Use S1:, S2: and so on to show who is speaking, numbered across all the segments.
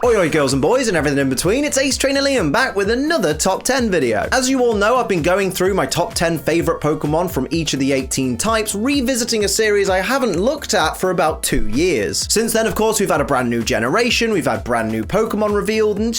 S1: Oi oi girls and boys and everything in between, it's Ace Trainer Liam back with another top 10 video. As you all know, I've been going through my top 10 favourite Pokemon from each of the 18 types, revisiting a series I haven't looked at for about 2 years. Since then, of course, we've had a brand new generation, we've had brand new Pokemon revealed, and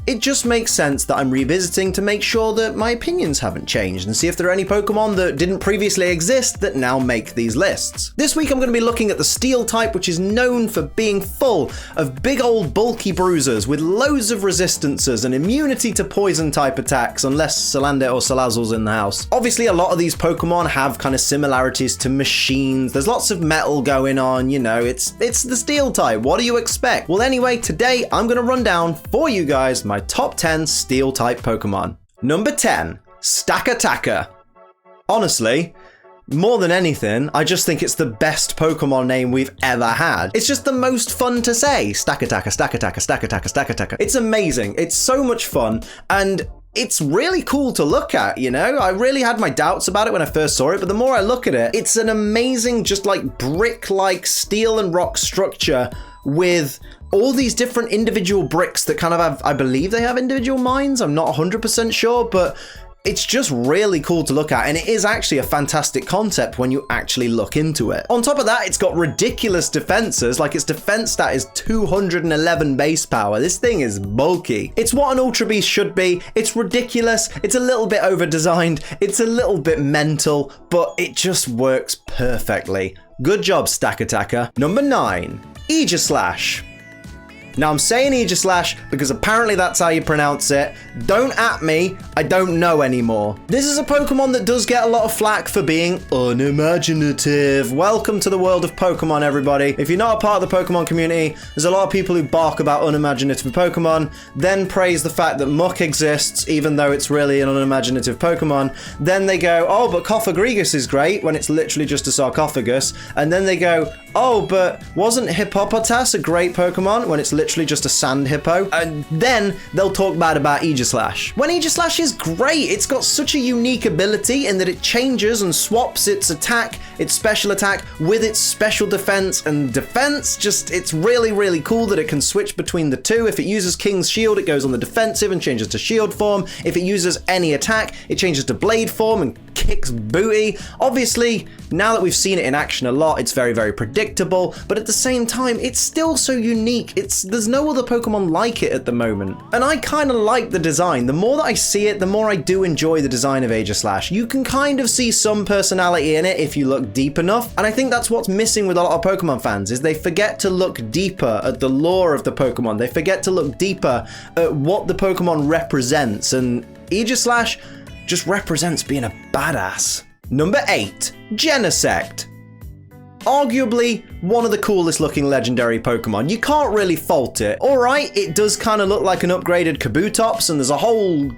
S1: it just makes sense that I'm revisiting to make sure that my opinions haven't changed and see if there are any Pokemon that didn't previously exist that now make these lists. This week I'm going to be looking at the Steel type, which is known for being full of big old bulky bruisers with loads of resistances and immunity to poison type attacks unless Salandit or Salazzle's in the house. Obviously a lot of these Pokemon have kind of similarities to machines, there's lots of metal going on, you know, it's the Steel type, what do you expect? Well anyway, today I'm going to run down for you guys my top 10 Steel type Pokemon. Number 10, Stakataka. Honestly, more than anything, I just think it's the best Pokemon name we've ever had. It's just the most fun to say. Stakataka, Stakataka, Stakataka, Stakataka. It's amazing. It's so much fun, and it's really cool to look at, you know? I really had my doubts about it when I first saw it, but the more I look at it, it's an amazing, just like brick-like steel and rock structure with all these different individual bricks that kind of have, I believe they have individual minds. I'm not 100% sure, but it's just really cool to look at, and it is actually a fantastic concept when you actually look into it. On top of that, it's got ridiculous defenses, like its defense stat is 211 base power. This thing is bulky. It's what an Ultra Beast should be. It's ridiculous, it's a little bit over-designed, it's a little bit mental, but it just works perfectly. Good job, Stakataka. Number 9, Aegislash. Now I'm saying Aegislash because apparently that's how you pronounce it. Don't at me, I don't know anymore. This is a Pokemon that does get a lot of flack for being unimaginative. Welcome to the world of Pokemon, everybody. If you're not a part of the Pokemon community, there's a lot of people who bark about unimaginative Pokemon, then praise the fact that Muck exists, even though it's really an unimaginative Pokemon. Then they go, oh, but Cofagrigus is great, when it's literally just a sarcophagus. And then they go, oh, but wasn't Hippopotas a great Pokemon, when it's literally just a sand hippo? And then they'll talk bad about Aegislash. When Aegislash is great, it's got such a unique ability in that it changes and swaps its attack, its special attack, with its special defense, and defense, just, it's really, really cool that it can switch between the two. If it uses King's Shield, it goes on the defensive and changes to shield form. If it uses any attack, it changes to blade form and kicks booty. Obviously, now that we've seen it in action a lot, it's very, very predictable, but at the same time, it's still so unique. There's no other Pokemon like it at the moment. And I kind of like the design. The more that I see it, the more I do enjoy the design of Aegislash. You can kind of see some personality in it if you look deep enough, and I think that's what's missing with a lot of Pokemon fans, is they forget to look deeper at the lore of the Pokemon. They forget to look deeper at what the Pokemon represents, and Aegislash just represents being a badass. Number 8, Genesect. Arguably one of the coolest looking legendary Pokemon. You can't really fault it. Alright, it does kind of look like an upgraded Kabutops, and there's a whole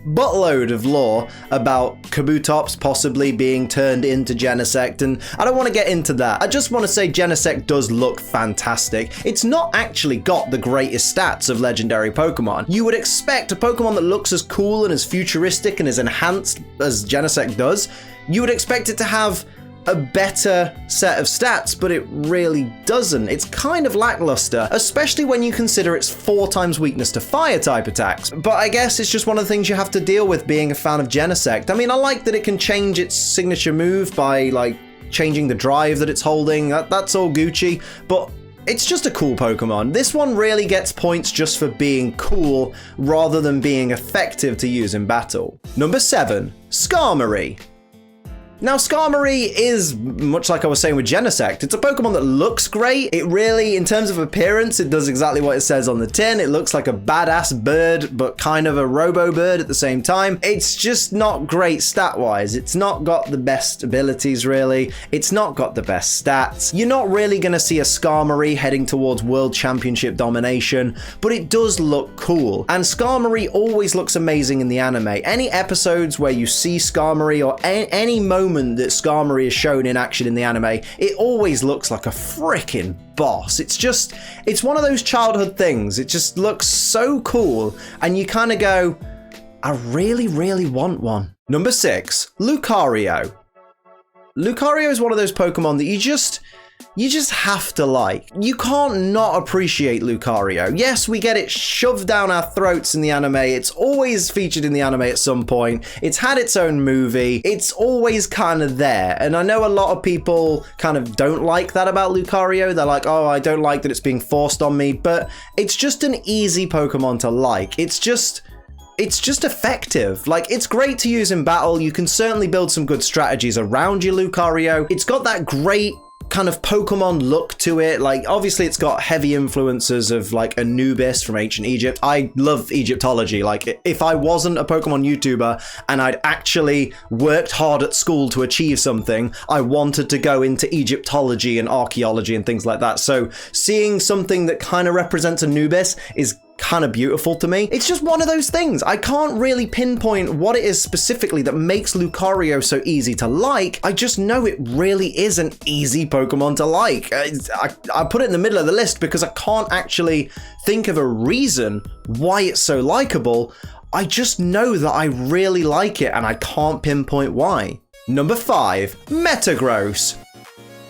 S1: buttload of lore about Kabutops possibly being turned into Genesect, and I don't want to get into that. I just want to say Genesect does look fantastic. It's not actually got the greatest stats of legendary Pokemon. You would expect a Pokemon that looks as cool and as futuristic and as enhanced as Genesect does, you would expect it to have a better set of stats, but it really doesn't. It's kind of lackluster, especially when you consider its 4 times weakness to fire type attacks. But I guess it's just one of the things you have to deal with being a fan of Genesect. I mean, I like that it can change its signature move by like changing the drive that it's holding. That's all Gucci, but it's just a cool Pokemon. This one really gets points just for being cool rather than being effective to use in battle. Number 7, Skarmory. Now, Skarmory is, much like I was saying with Genesect, it's a Pokemon that looks great. It really, in terms of appearance, it does exactly what it says on the tin. It looks like a badass bird, but kind of a robo-bird at the same time. It's just not great stat-wise. It's not got the best abilities, really. It's not got the best stats. You're not really going to see a Skarmory heading towards World Championship domination, but it does look cool. And Skarmory always looks amazing in the anime. Any episodes where you see Skarmory or any moment that Skarmory is shown in action in the anime, it always looks like a freaking boss. It's one of those childhood things. It just looks so cool, and you kind of go, I really, really want one. Number 6, Lucario. Lucario is one of those Pokemon that you just have to like. You can't not appreciate Lucario. Yes, we get it shoved down our throats in the anime. It's always featured in the anime at some point. It's had its own movie. It's always kind of there. And I know a lot of people kind of don't like that about Lucario. They're like, oh, I don't like that it's being forced on me. But it's just an easy Pokemon to like. It's just effective. Like, it's great to use in battle. You can certainly build some good strategies around your Lucario. It's got that great kind of Pokemon look to it. Like, obviously it's got heavy influences of like Anubis from ancient Egypt. I love Egyptology. Like, if I wasn't a Pokemon YouTuber and I'd actually worked hard at school to achieve something, I wanted to go into Egyptology and archaeology and things like that. So seeing something that kind of represents Anubis is kind of beautiful to me. It's just one of those things. I can't really pinpoint what it is specifically that makes Lucario so easy to like. I just know it really is an easy Pokemon to like. I put it in the middle of the list because I can't actually think of a reason why it's so likable. I just know that I really like it and I can't pinpoint why. Number 5, Metagross.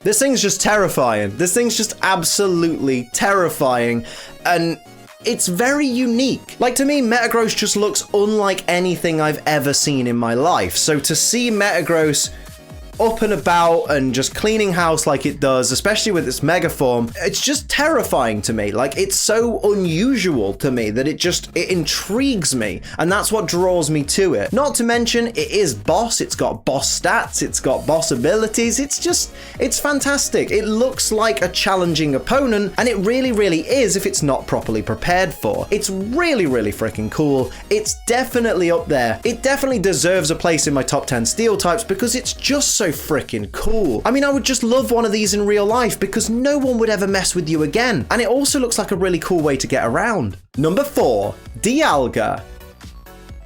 S1: This thing's just terrifying. This thing's just absolutely terrifying, and it's very unique. Like, to me, Metagross just looks unlike anything I've ever seen in my life. So to see Metagross up and about and just cleaning house like it does, especially with its mega form, it's just terrifying to me. Like, it's so unusual to me that it intrigues me, and that's what draws me to it. Not to mention, it is boss. It's got boss stats, it's got boss abilities. It's fantastic. It looks like a challenging opponent, and it really, really is if it's not properly prepared for. It's really, really freaking cool. It's definitely up there. It definitely deserves a place in my top 10 steel types because it's just so freaking cool. I mean, I would just love one of these in real life because no one would ever mess with you again. And it also looks like a really cool way to get around. Number 4, Dialga.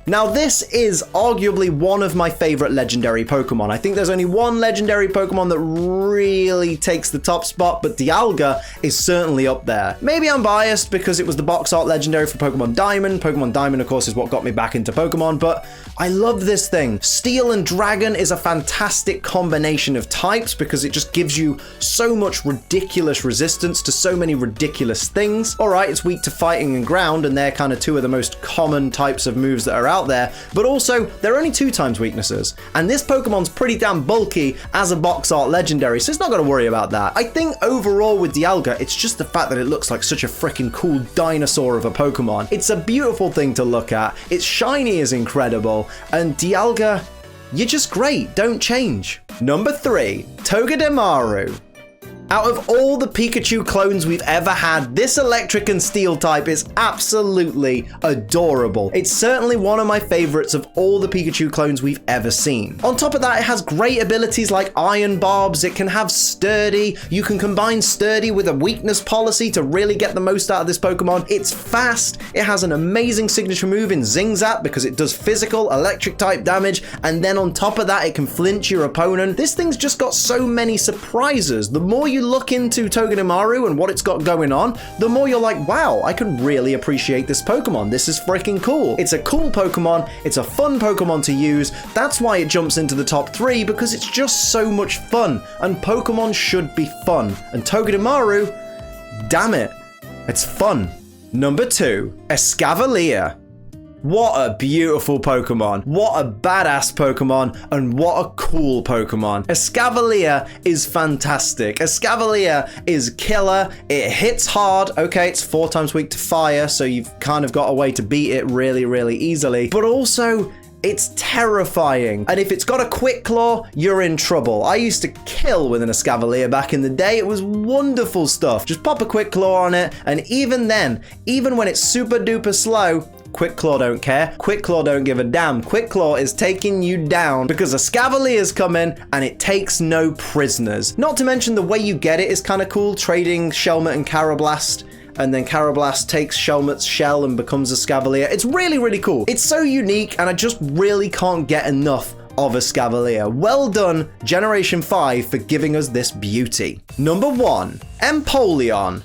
S1: Now, this is arguably one of my favorite legendary Pokemon. I think there's only one legendary Pokemon that really takes the top spot, but Dialga is certainly up there. Maybe I'm biased because it was the box art legendary for Pokemon Diamond. Pokemon Diamond, of course, is what got me back into Pokemon, but I love this thing. Steel and Dragon is a fantastic combination of types because it just gives you so much ridiculous resistance to so many ridiculous things. All right, it's weak to fighting and ground, and they're kind of two of the most common types of moves that are out there, but also there are only 2 times weaknesses, and this Pokemon's pretty damn bulky as a box art legendary, so it's not got to worry about that. I think overall with Dialga, it's just the fact that it looks like such a freaking cool dinosaur of a Pokemon. It's a beautiful thing to look at. Its shiny is incredible, and Dialga, you're just great. Don't change. Number 3, Togekimaru. Out of all the Pikachu clones we've ever had, this electric and steel type is absolutely adorable. It's certainly one of my favorites of all the Pikachu clones we've ever seen. On top of that, it has great abilities like Iron Barbs. It can have Sturdy. You can combine Sturdy with a weakness policy to really get the most out of this Pokemon. It's fast. It has an amazing signature move in Zing Zap because it does physical electric type damage, and then on top of that, it can flinch your opponent. This thing's just got so many surprises. The more you look into Togekimaru and what it's got going on, the more you're like, wow, I can really appreciate this Pokemon. This is freaking cool. It's a cool Pokemon. It's a fun Pokemon to use. That's why it jumps into the top 3, because it's just so much fun, and Pokemon should be fun. And Togekimaru, damn it, it's fun. Number 2, Cavalier. What a beautiful Pokemon. What a badass Pokemon, and what a cool Pokemon. Cavalier is fantastic. Cavalier is killer. It hits hard. Okay, it's 4 times weak to fire, so you've kind of got a way to beat it really, really easily. But also, it's terrifying. And if it's got a Quick Claw, you're in trouble. I used to kill with an Cavalier back in the day. It was wonderful stuff. Just pop a Quick Claw on it, and even then, even when it's super duper slow, Quick Claw don't care. Quick Claw don't give a damn. Quick Claw is taking you down because a Cavalier's coming and it takes no prisoners. Not to mention the way you get it is kind of cool, trading Shelmet and Carablast, and then Carablast takes Shelmet's shell and becomes a Cavalier. It's really, really cool. It's so unique, and I just really can't get enough of a Cavalier. Well done, Generation 5, for giving us this beauty. Number 1, Empoleon.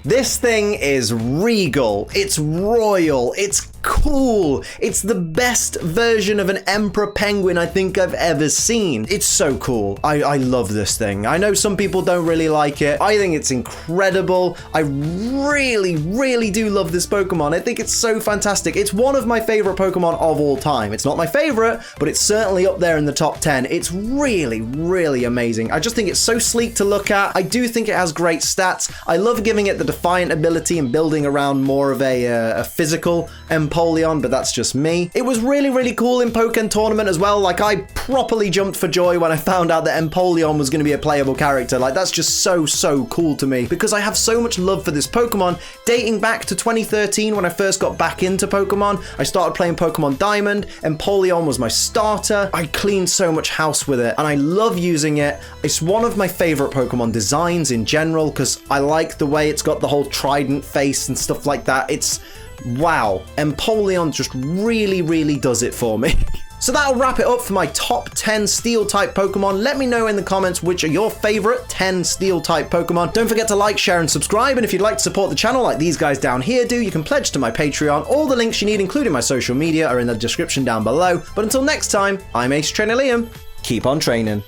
S1: This thing is regal, it's royal, it's cool. It's the best version of an Emperor Penguin I think I've ever seen. It's so cool. I love this thing. I know some people don't really like it. I think it's incredible. I really, really do love this Pokemon. I think it's so fantastic. It's one of my favorite Pokemon of all time. It's not my favorite, but it's certainly up there in the top 10. It's really, really amazing. I just think it's so sleek to look at. I do think it has great stats. I love giving it the Defiant ability and building around more of a physical Empoleon, but that's just me. It was really, really cool in Pokémon Tournament as well. Like, I properly jumped for joy when I found out that Empoleon was going to be a playable character. Like, that's just so, so cool to me because I have so much love for this Pokemon dating back to 2013 when I first got back into Pokemon. I started playing Pokemon Diamond. Empoleon was my starter. I cleaned so much house with it and I love using it. It's one of my favorite Pokemon designs in general because I like the way it's got the whole trident face and stuff like that. It's wow. Empoleon just really, really does it for me. So that'll wrap it up for my top 10 Steel-type Pokemon. Let me know in the comments which are your favorite 10 Steel-type Pokemon. Don't forget to like, share, and subscribe. And if you'd like to support the channel like these guys down here do, you can pledge to my Patreon. All the links you need, including my social media, are in the description down below. But until next time, I'm Ace Trainer Liam. Keep on training.